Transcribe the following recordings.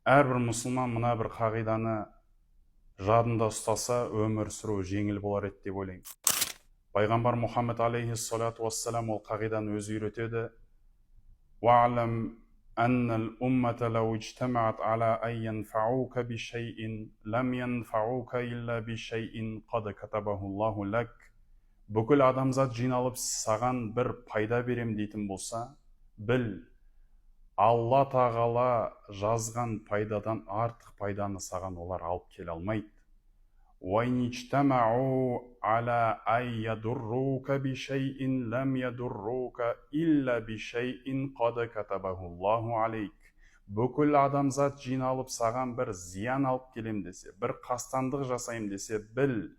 әрбір мұсылман мына бір қағиданы жадында ұстаса, өмір сүру жеңіл болар еді деп ойлаймын. Пайғамбар Мұхаммед алейхиссалату вассалам ол қағиданы өзі үйретеді. وَاعْلَمْ أَنَّ الْأُمَّةَ لَوْ اجْتَمَعَتْ عَلَى أَنْ يَنْفَعُوكَ بِشَيْءٍ لَمْ يَنْفَعُوكَ إِلَّا بِشَيْءٍ قَدْ كَتَبَهُ اللَّهُ لَكَ. Бүкіл адамзат жиналып саған бір пайда берем дейтін болса, біл, Алла тағала жазған пайдадан артық пайданы саған олар алып келе алмайды. وَإِنِ اجْتَمَعُوا عَلَى أَنْ يَضُرُّوكَ بِشَيْءٍ لَمْ يَضُرُّوكَ إِلَّا بِشَيْءٍ قَدْ كَتَبَهُ اللَّهُ عَلَيْكَ. Бүкіл адамзат жиналып саған бір зиян алып келем десе, бір қастандық жасайым десе, біл,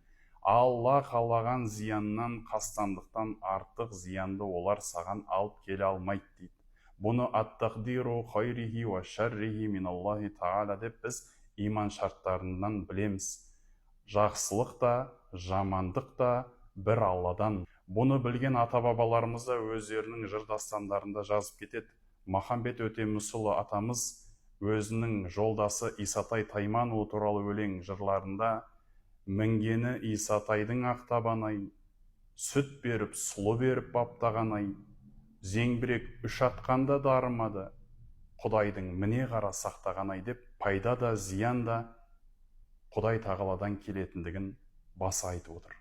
Алла қалаған зияннан, қастандықтан артық зиянды олар саған алып келе алмайды дейді. Бұны ат-тақдиру хайрихи ва шаррихи миналлахи та'ала деп біз иман шарттарынан білеміз. Жақсылық та, жамандық та бір Алладан. Бұны білген ата-бабаларымыз да өздерінің жыр дастандарында жазып кетеді. Махамбет Өтемісұлы атамыз өзінің жолдасы Исатай Тайманұлы туралы өлең жырларында мінгені Исатайдың ақтабан-ай, сүт беріп, сұлы беріп баптаған-ай, зеңбірек үш атқанда дарымады, Құдайдың міне қара сақтаған-ай деп пайда да зиян да Құдай тағаладан келетіндігін баса айтып отыр.